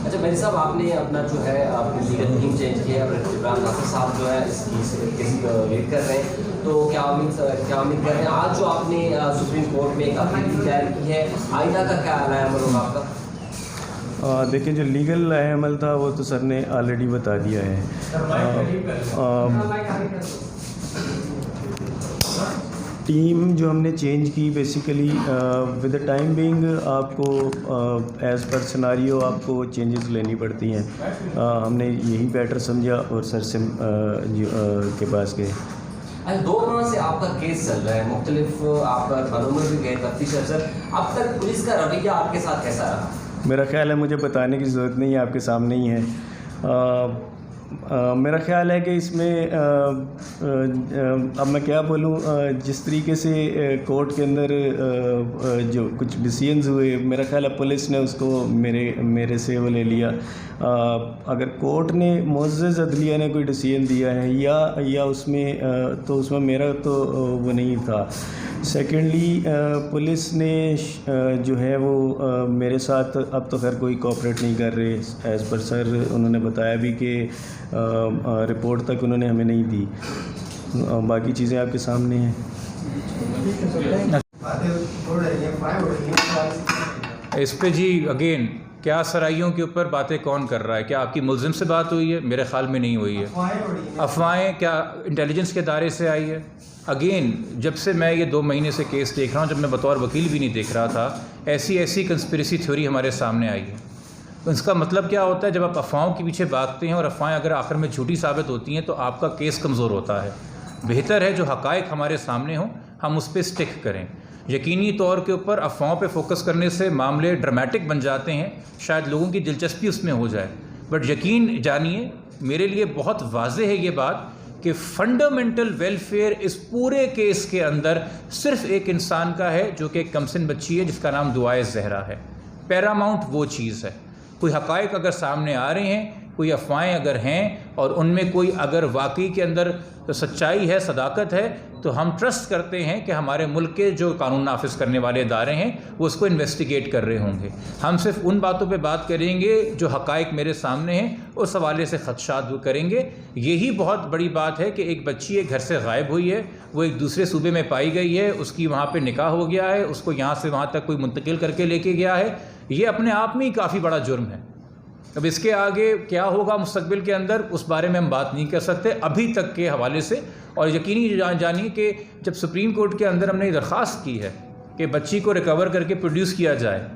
S2: اچھا میری صاحب, آپ نے اپنا جو ہے آپ نے لیگل ٹیم چینج کیا ہے, عمران ناصر صاحب جو ہے اس کی لیڈ کر رہے ہیں, تو کیا امید کر رہے ہیں آج جو آپ نے سپریم کورٹ میں ایک اپیل دائر کی ہے, آئندہ کا کیا رائے عمل ہوگا آپ کا؟
S5: دیکھیں جو لیگل رائے عمل تھا وہ تو سر نے آلریڈی بتا دیا ہے. ٹیم جو ہم نے چینج کی basically with the time being آپ کو ایز پر سناریو آپ کو چینجز لینی پڑتی ہیں. ہم نے یہی بیٹر سمجھا اور سر سے کے پاس گئے.
S2: 2 ماہ سے آپ کا کیس چل رہا ہے, مختلف آپ تھانوں میں بھی گئے تفتیش افسر, اب تک پولیس کا رویہ آپ کے ساتھ کیسا رہا؟
S5: میرا خیال ہے مجھے بتانے کی ضرورت نہیں ہے, آپ کے سامنے ہی ہے. میرا خیال ہے کہ اس میں اب میں کیا بولوں, جس طریقے سے کورٹ کے اندر جو کچھ ڈیسیژنز ہوئے, میرا خیال ہے پولیس نے اس کو میرے سے وہ لے لیا. اگر کورٹ نے معزز عدلیہ نے کوئی ڈیسیژن دیا ہے یا اس میں تو اس میں میرا تو وہ نہیں تھا. سیکنڈلی پولیس نے جو ہے وہ میرے ساتھ اب تو خیر کوئی کوآپریٹ نہیں کر رہے. ایز پر سر انہوں نے بتایا بھی کہ رپورٹ تک انہوں نے ہمیں نہیں دی. باقی چیزیں آپ کے سامنے ہیں.
S1: اس پہ جی اگین کیا سرائیوں کے اوپر باتیں کون کر رہا ہے؟ کیا آپ کی ملزم سے بات ہوئی ہے؟ میرے خیال میں نہیں ہوئی ہے. افواہیں کیا انٹیلیجنس کے ادارے سے آئی ہے؟ اگین جب سے میں یہ 2 مہینے سے کیس دیکھ رہا ہوں، جب میں بطور وکیل بھی نہیں دیکھ رہا تھا، ایسی کنسپریسی تھیوری ہمارے سامنے آئی ہے. اس کا مطلب کیا ہوتا ہے؟ جب آپ افواہوں کے پیچھے بھاگتے ہیں اور افواہیں اگر آخر میں جھوٹی ثابت ہوتی ہیں تو آپ کا کیس کمزور ہوتا ہے. بہتر ہے جو حقائق ہمارے سامنے ہوں ہم اس پہ سٹک کریں. یقینی طور کے اوپر افواہوں پہ فوکس کرنے سے معاملے ڈرمیٹک بن جاتے ہیں، شاید لوگوں کی دلچسپی اس میں ہو جائے، بٹ یقین جانیے میرے لیے بہت واضح ہے یہ بات کہ فنڈامنٹل ویلفیئر اس پورے کیس کے اندر صرف ایک انسان کا ہے جو کہ ایک کمسن بچی ہے جس کا نام دعائے زہرا ہے. پیراماؤنٹ وہ چیز ہے. کوئی حقائق اگر سامنے آ رہے ہیں، کوئی افواہیں اگر ہیں اور ان میں کوئی اگر واقعی کے اندر سچائی ہے، صداقت ہے، تو ہم ٹرسٹ کرتے ہیں کہ ہمارے ملک کے جو قانون نافذ کرنے والے ادارے ہیں وہ اس کو انویسٹیگیٹ کر رہے ہوں گے. ہم صرف ان باتوں پہ بات کریں گے جو حقائق میرے سامنے ہیں، اس حوالے سے خدشات کریں گے. یہی بہت بڑی بات ہے کہ ایک بچی ایک گھر سے غائب ہوئی ہے، وہ ایک دوسرے صوبے میں پائی گئی ہے، اس کی وہاں پہ نکاح ہو گیا ہے، اس کو یہاں سے وہاں تک کوئی منتقل کر کے لے کے گیا ہے. یہ اپنے آپ میں ہی کافی بڑا جرم ہے. اب اس کے آگے کیا ہوگا مستقبل کے اندر اس بارے میں ہم بات نہیں کر سکتے ابھی تک کے حوالے سے. اور یقینی جانیے کہ جب سپریم کورٹ کے اندر ہم نے درخواست کی ہے کہ بچی کو ریکور کر کے پروڈیوس کیا جائے،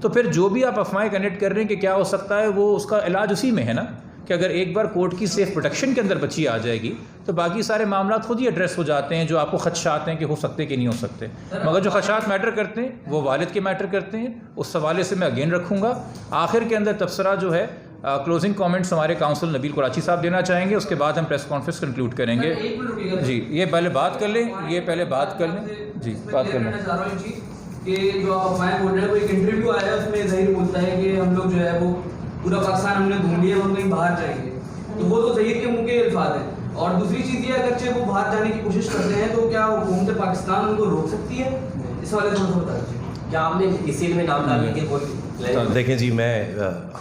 S1: تو پھر جو بھی آپ افواہیں کنیکٹ کر رہے ہیں کہ کیا ہو سکتا ہے، وہ اس کا علاج اسی میں ہے نا کہ اگر ایک بار کورٹ کی سیف پروٹیکشن کے اندر بچی آ جائے گی تو باقی سارے معاملات خود ہی ایڈریس ہو جاتے ہیں جو آپ کو خدشات ہیں کہ ہو سکتے کہ نہیں ہو سکتے. مگر جو خدشات میٹر کرتے ہیں وہ والد کے میٹر کرتے ہیں. اس حوالے سے میں اگین رکھوں گا. آخر کے اندر تبصرہ جو ہے کلوزنگ کامنٹس ہمارے کاؤنسل نبیل قراچی صاحب دینا چاہیں گے، اس کے بعد ہم پریس کانفرنس کنکلوڈ کریں گے. جی یہ پہلے بات کر لیں، جی بات کر لیں.
S6: کہ جو آپ افواہیں بول رہے ہیں، وہ ایک انٹرویو آیا ہے، اس میں ظاہر بولتا ہے کہ ہم لوگ جو ہے وہ پورا پاکستان ہم نے گھوم لیا، ہم کہیں باہر جائیں گے. تو وہ تو ظہیر کے منہ کے الفاظ ہیں. اور دوسری چیز یہ اگرچہ وہ باہر جانے کی کوشش کرتے ہیں تو کیا حکومت پاکستان ان کو روک سکتی ہے؟ اس والے سے بتا دیجیے. کیا آپ نے کسی میں نام ڈالنے کے کوئی
S7: دیکھیں جی،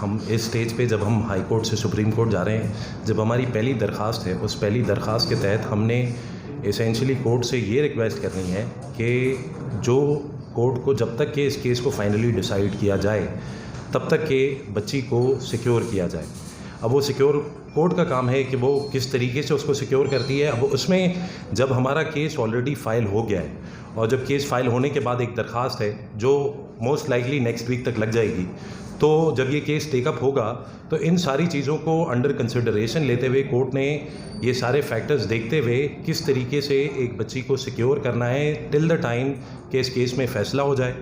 S7: ہم اس سٹیج پہ جب ہم ہائی کورٹ سے سپریم کورٹ جا رہے ہیں، جب ہماری پہلی درخواست ہے، اس پہلی درخواست کے تحت ہم نے اسینشلی کورٹ سے یہ ریکویسٹ کرنی ہے کہ جو کورٹ کو جب تک کہ اس کیس کو فائنلی ڈیسائیڈ کیا جائے تب تک کہ بچی کو سیکیور کیا جائے. اب وہ سیکیور کورٹ کا کام ہے کہ وہ کس طریقے سے اس کو سیکیور کرتی ہے. اب اس میں جب ہمارا کیس آلریڈی فائل ہو گیا ہے اور جب کیس فائل ہونے کے بعد ایک درخواست ہے جو موسٹ لائکلی نیکسٹ ویک تک لگ جائے گی، تو جب یہ کیس ٹیک اپ ہوگا تو ان ساری چیزوں کو انڈر کنسیڈریشن لیتے ہوئے کورٹ نے یہ سارے فیکٹرز دیکھتے ہوئے کس طریقے سے ایک بچی کو سیکیور کرنا ہے ٹل دا ٹائم کہ اس کیس میں فیصلہ ہو جائے،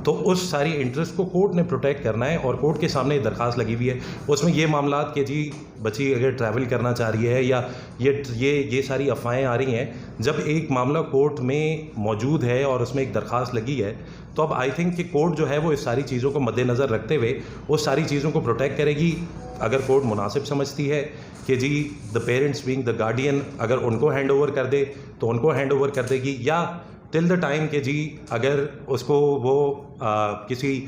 S7: تو اس ساری انٹرسٹ کو کورٹ نے پروٹیکٹ کرنا ہے. اور کورٹ کے سامنے درخواست لگی ہوئی ہے، اس میں یہ معاملات کہ جی بچی اگر ٹریول کرنا چاہ رہی ہے یا یہ ساری افواہیں آ رہی ہیں، جب ایک معاملہ کورٹ میں موجود ہے اور اس میں ایک درخواست لگی ہے تو اب آئی تھنک کہ کورٹ جو ہے وہ اس ساری چیزوں کو مد نظر رکھتے ہوئے اس ساری چیزوں کو پروٹیکٹ کرے گی. اگر کورٹ مناسب سمجھتی ہے کہ جی the parents being the guardian اگر ان کو ہینڈ اوور کر دے تو ان کو ہینڈ اوور کر دے گی، یا ٹل دا ٹائم کہ جی اگر اس کو وہ کسی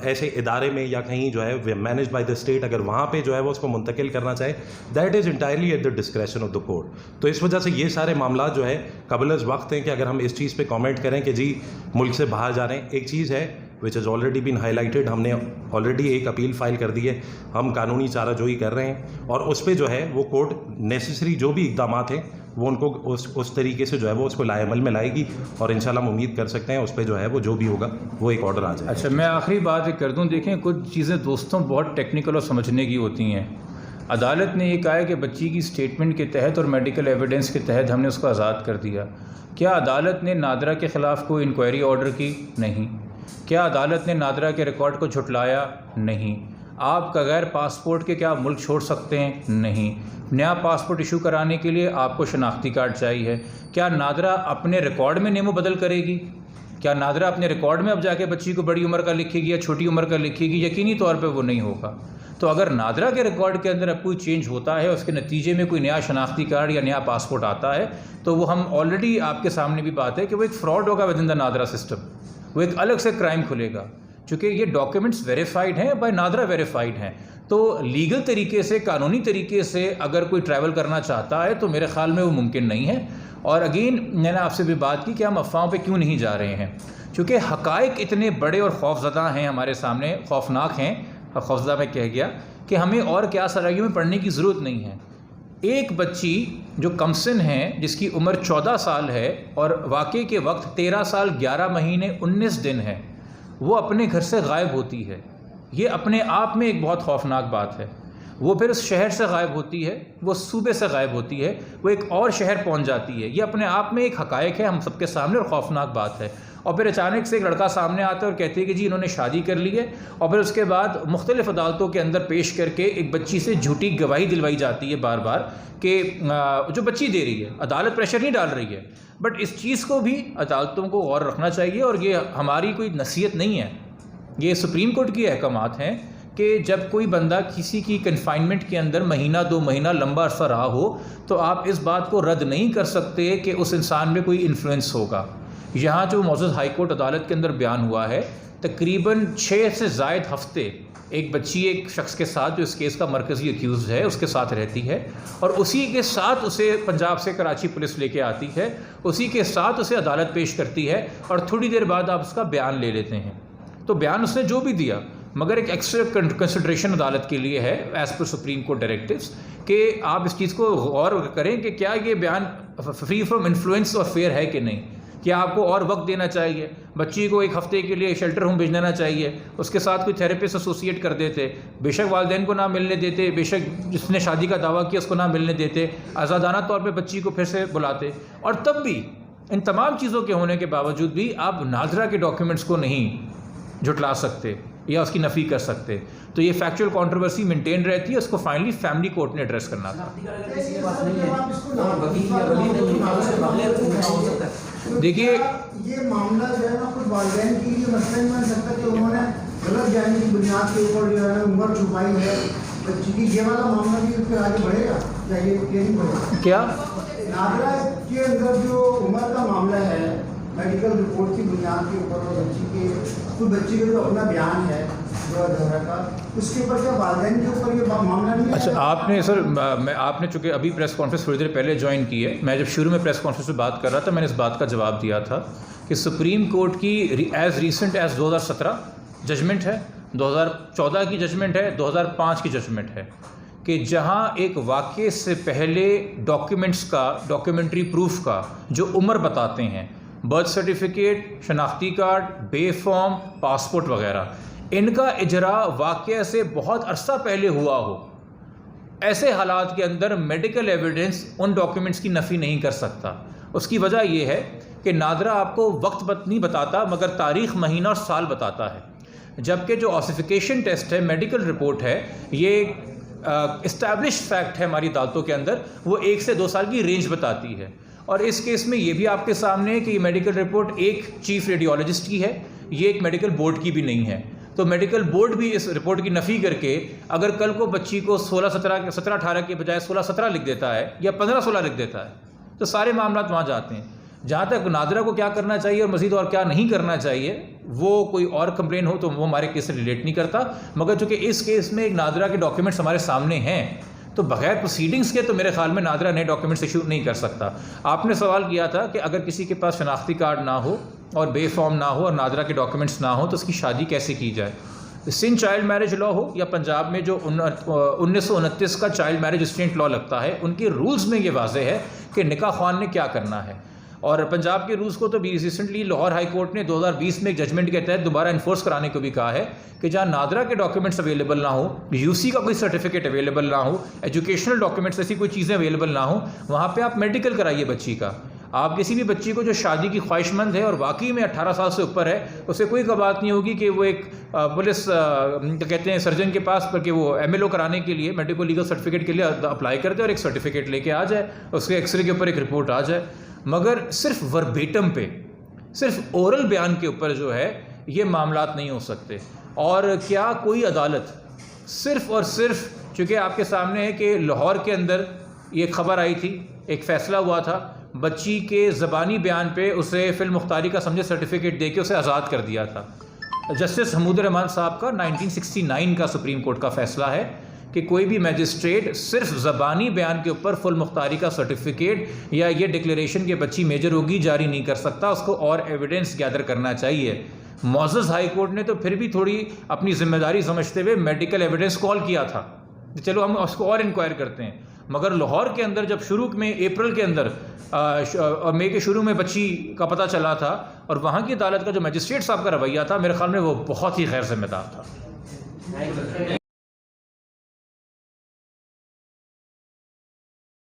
S7: ایسے ادارے میں یا کہیں جو ہے مینیج بائی دا اسٹیٹ اگر وہاں پہ جو ہے وہ اس کو منتقل کرنا چاہے، that is entirely at the discretion of the court. تو اس وجہ سے یہ سارے معاملات جو ہے قبل از وقت ہیں کہ اگر ہم اس چیز پہ کامنٹ کریں کہ جی ملک سے باہر جا رہے ہیں. ایک چیز ہے وچ از آلریڈی بین ہائی لائٹڈ، ہم نے آلریڈی ایک اپیل فائل کر دی ہے، ہم قانونی چارہ جوئی کر رہے ہیں اور اس پہ جو ہے وہ کورٹ نیسیسری جو بھی اقدامات ہیں وہ ان کو اس طریقے سے جو ہے وہ اس کو لائے عمل میں لائے گی اور انشاءاللہ ہم امید کر سکتے ہیں اس پہ جو ہے وہ جو بھی ہوگا وہ ایک آرڈر آ جائے.
S1: اچھا میں آخری بات کر دوں، دیکھیں کچھ چیزیں دوستوں بہت ٹیکنیکل اور سمجھنے کی ہوتی ہیں. عدالت نے یہ کہا ہے کہ بچی کی اسٹیٹمنٹ کے تحت اور میڈیکل ایویڈنس کے تحت ہم نے اس کو آزاد کر دیا. کیا عدالت نے نادرہ کے خلاف کوئی انکوائری آرڈر کی؟ نہیں. کیا عدالت نے نادرہ کے ریکارڈ کو جھٹلایا؟ نہیں. آپ کا غیر پاسپورٹ کے کیا ملک چھوڑ سکتے ہیں؟ نہیں. نیا پاسپورٹ ایشو کرانے کے لیے آپ کو شناختی کارڈ چاہیے. کیا نادرہ اپنے ریکارڈ میں نیم و بدل کرے گی؟ کیا نادرہ اپنے ریکارڈ میں اب جا کے بچی کو بڑی عمر کا لکھے گی یا چھوٹی عمر کا لکھے گی؟ یقینی طور پہ وہ نہیں ہوگا. تو اگر نادرہ کے ریکارڈ کے اندر اب کوئی چینج ہوتا ہے، اس کے نتیجے میں کوئی نیا شناختی کارڈ یا نیا پاسپورٹ آتا ہے، تو وہ ہم آلریڈی آپ کے سامنے بھی بات ہے کہ وہ ایک فراڈ ہوگا with in the Nadira system. وہ ایک الگ سے کرائم کھلے گا چونکہ یہ ڈاکیومنٹس ویریفائڈ ہیں، بائی نادرہ ویریفائڈ ہیں. تو لیگل طریقے سے، قانونی طریقے سے اگر کوئی ٹریول کرنا چاہتا ہے تو میرے خیال میں وہ ممکن نہیں ہے. اور اگین میں نے آپ سے بھی بات کی کہ ہم افواہوں پہ کیوں نہیں جا رہے ہیں، چونکہ حقائق اتنے بڑے اور خوفزدہ ہیں ہمارے سامنے، خوفناک ہیں، خوفزدہ میں کہہ گیا کہ ہمیں اور کیا سرائیوں میں پڑھنے کی ضرورت نہیں ہے۔ ایک بچی جو کمسن ہے، جس کی عمر 14 سال ہے اور واقعے کے وقت 13 سال 11 مہینے 19 دن ہے، وہ اپنے گھر سے غائب ہوتی ہے۔ یہ اپنے آپ میں ایک بہت خوفناک بات ہے۔ وہ پھر اس شہر سے غائب ہوتی ہے، وہ صوبے سے غائب ہوتی ہے، وہ ایک اور شہر پہنچ جاتی ہے۔ یہ اپنے آپ میں ایک حقائق ہے ہم سب کے سامنے اور خوفناک بات ہے۔ اور پھر اچانک سے ایک لڑکا سامنے آتا ہے اور کہتے ہیں کہ جی انہوں نے شادی کر لی ہے، اور پھر اس کے بعد مختلف عدالتوں کے اندر پیش کر کے ایک بچی سے جھوٹی گواہی دلوائی جاتی ہے بار بار کہ جو بچی دے رہی ہے، عدالت پریشر نہیں ڈال رہی ہے، بٹ اس چیز کو بھی عدالتوں کو غور رکھنا چاہیے، اور یہ ہماری کوئی نصیحت نہیں ہے، یہ سپریم کورٹ کی احکامات ہیں کہ جب کوئی بندہ کسی کی کنفائنمنٹ کے اندر مہینہ 2 مہینہ لمبا عرصہ رہا ہو تو آپ اس بات کو رد نہیں کر سکتے کہ اس انسان میں کوئی انفلوئنس ہوگا۔ یہاں جو معزز ہائی کورٹ عدالت کے اندر بیان ہوا ہے، تقریباً 6 سے زائد ہفتے ایک بچی ایک شخص کے ساتھ جو اس کیس کا مرکزی اکیوزڈ ہے اس کے ساتھ رہتی ہے، اور اسی کے ساتھ اسے پنجاب سے کراچی پولیس لے کے آتی ہے، اسی کے ساتھ اسے عدالت پیش کرتی ہے، اور تھوڑی دیر بعد آپ اس کا بیان لے لیتے ہیں۔ تو بیان اس نے جو بھی دیا، مگر ایک ایکسٹرا کنسیڈریشن عدالت کے لیے ہے as per supreme court directives کہ آپ اس چیز کو غور کریں کہ کیا یہ بیان فری فرام انفلوئنس اور فیئر ہے کہ نہیں، کیا آپ کو اور وقت دینا چاہیے، بچی کو 1 ہفتے کے لیے شیلٹر ہوم بھیجنا چاہیے، اس کے ساتھ کوئی تھراپسٹ ایسوسیٹ کر دیتے، بے شک والدین کو نہ ملنے دیتے، بے شک جس نے شادی کا دعویٰ کیا اس کو نہ ملنے دیتے، آزادانہ طور پہ بچی کو پھر سے بلاتے، اور تب بھی ان تمام چیزوں کے ہونے کے باوجود بھی آپ ناظرہ کے ڈاکیومنٹس کو نہیں جھٹلا سکتے یا اس کی نفی کر سکتے۔ تو یہ فیکچوئل کنٹروورسی مینٹین رہتی ہے، اس کو فائنلی فیملی کورٹ نے ایڈریس کرنا تھا۔ دیکھیے
S3: یہ معاملہ جو ہے نا کچھ والدین کے لیے مسئلہ نہیں بن سکتا کہ انہوں نے غلط جاننے کی بنیاد کے اوپر جو ہے عمر چھپائی ہے بچی کی، یہ والا معاملہ بھی پھر آگے بڑھے گا یا یہ نہیں بڑھے گا؟
S1: کیا
S3: ناظرہ کے اندر جو عمر کا معاملہ ہے میڈیکل رپورٹ کی بنیاد کے اوپر اور بچی کا جو اپنا بیان ہے جو دورہ کا، اس کے اوپر کیا والدین کے اوپر یہ معاملہ نہیں ہے؟
S1: اچھا، آپ نے سر آپ نے چونکہ ابھی پریس کانفرنس تھوڑی دیر پہلے جوائن کی ہے، میں جب شروع میں پریس کانفرنس میں بات کر رہا تھا میں نے اس بات کا جواب دیا تھا کہ سپریم کورٹ کی ایز ریسنٹ ایز 2017 ججمنٹ ہے، 2014 کی ججمنٹ ہے، 2005 کی ججمنٹ ہے کہ جہاں ایک واقعے سے پہلے ڈاکیومنٹس کا ڈاکیومنٹری پروف کا جو عمر بتاتے ہیں، برتھ سرٹیفکیٹ، شناختی کارڈ، بے فارم، پاسپورٹ وغیرہ، ان کا اجرا واقعہ سے بہت عرصہ پہلے ہوا ہو، ایسے حالات کے اندر میڈیکل ایویڈنس ان ڈاکیومنٹس کی نفی نہیں کر سکتا۔ اس کی وجہ یہ ہے کہ نادرہ آپ کو وقت نہیں بتاتا مگر تاریخ، مہینہ اور سال بتاتا ہے، جبکہ جو آسیفیکیشن ٹیسٹ ہے، میڈیکل رپورٹ ہے، یہ اسٹیبلشڈ فیکٹ ہے ہماری عدالتوں کے اندر، وہ 1 سے 2 سال کی رینج بتاتی ہے۔ اور اس کیس میں یہ بھی آپ کے سامنے ہے کہ یہ میڈیکل رپورٹ ایک چیف ریڈیولوجسٹ کی ہے، یہ ایک میڈیکل بورڈ کی بھی نہیں ہے، تو میڈیکل بورڈ بھی اس رپورٹ کی نفی کر کے اگر کل کو بچی کو 17-18 کے بجائے 16-17 لکھ دیتا ہے یا 15-16 لکھ دیتا ہے تو سارے معاملات وہاں جاتے ہیں۔ جہاں تک نادرہ کو کیا کرنا چاہیے اور مزید اور کیا نہیں کرنا چاہیے، وہ کوئی اور کمپلین ہو تو وہ ہمارے کیس سے ریلیٹ نہیں کرتا، مگر چونکہ اس کیس میں ایک نادرہ کے ڈاکیومنٹس ہمارے سامنے ہیں تو بغیر پروسیڈنگز کے تو میرے خیال میں نادرہ نئے ڈاکیومنٹس ایشو نہیں کر سکتا۔ آپ نے سوال کیا تھا کہ اگر کسی کے پاس شناختی کارڈ نہ ہو اور بے فارم نہ ہو اور نادرہ کے ڈاکیومنٹس نہ ہوں تو اس کی شادی کیسے کی جائے؟ سندھ چائلڈ میرج لا ہو یا پنجاب میں جو 1929 کا چائلڈ میرج اسٹینٹ لا لگتا ہے، ان کے رولز میں یہ واضح ہے کہ نکاح خوان نے کیا کرنا ہے، اور پنجاب کے رولز کو تو بھی ریسنٹلی لاہور ہائی کورٹ نے 2020 میں ایک ججمنٹ کے تحت دوبارہ انفورس کرانے کو بھی کہا ہے کہ جہاں نادرہ کے ڈاکیومنٹس اویلیبل نہ ہوں، یو سی کا کوئی سرٹیفکیٹ اویلیبل نہ ہو، ایجوکیشنل ڈاکیومنٹس ایسی کوئی چیزیں اویلیبل نہ ہوں، وہاں پہ آپ میڈیکل کرائیے بچی کا۔ آپ کسی بھی بچی کو جو شادی کی خواہش مند ہے اور واقعی میں 18 سال سے اوپر ہے، اسے کوئی بات نہیں ہوگی کہ وہ ایک پولیس کہتے ہیں سرجن کے پاس کہ وہ MLO کرانے کے لیے میڈیکو لیگل سرٹیفکیٹ کے لیے اپلائی کر دے اور ایک سرٹیفکیٹ لے کے آ جائے، اس کے ایکس رے کے اوپر ایک رپورٹ آ جائے، مگر صرف وربیٹم پہ، صرف اورل بیان کے اوپر جو ہے یہ معاملات نہیں ہو سکتے۔ اور کیا کوئی عدالت صرف اور صرف، چونکہ آپ کے سامنے ہے کہ لاہور کے اندر یہ خبر آئی تھی، ایک فیصلہ ہوا تھا، بچی کے زبانی بیان پہ اسے فی المختاری کا سمجھے سرٹیفکیٹ دے کے اسے آزاد کر دیا تھا۔ جسٹس حمود الرحمان صاحب کا 1969 کا سپریم کورٹ کا فیصلہ ہے کہ کوئی بھی میجسٹریٹ صرف زبانی بیان کے اوپر فل مختاری کا سرٹیفکیٹ یا یہ ڈکلیریشن کہ بچی میجر ہوگی جاری نہیں کر سکتا، اس کو اور ایویڈنس گیدر کرنا چاہیے۔ معزز ہائی کورٹ نے تو پھر بھی تھوڑی اپنی ذمہ داری سمجھتے ہوئے میڈیکل ایویڈنس کال کیا تھا، چلو ہم اس کو اور انکوائر کرتے ہیں، مگر لاہور کے اندر جب شروع میں اپریل کے اندر اور مئی کے شروع میں بچی کا پتہ چلا تھا، اور وہاں کی عدالت کا جو میجسٹریٹ صاحب کا رویہ تھا، میرے خیال میں وہ بہت ہی غیر ذمہ دار تھا۔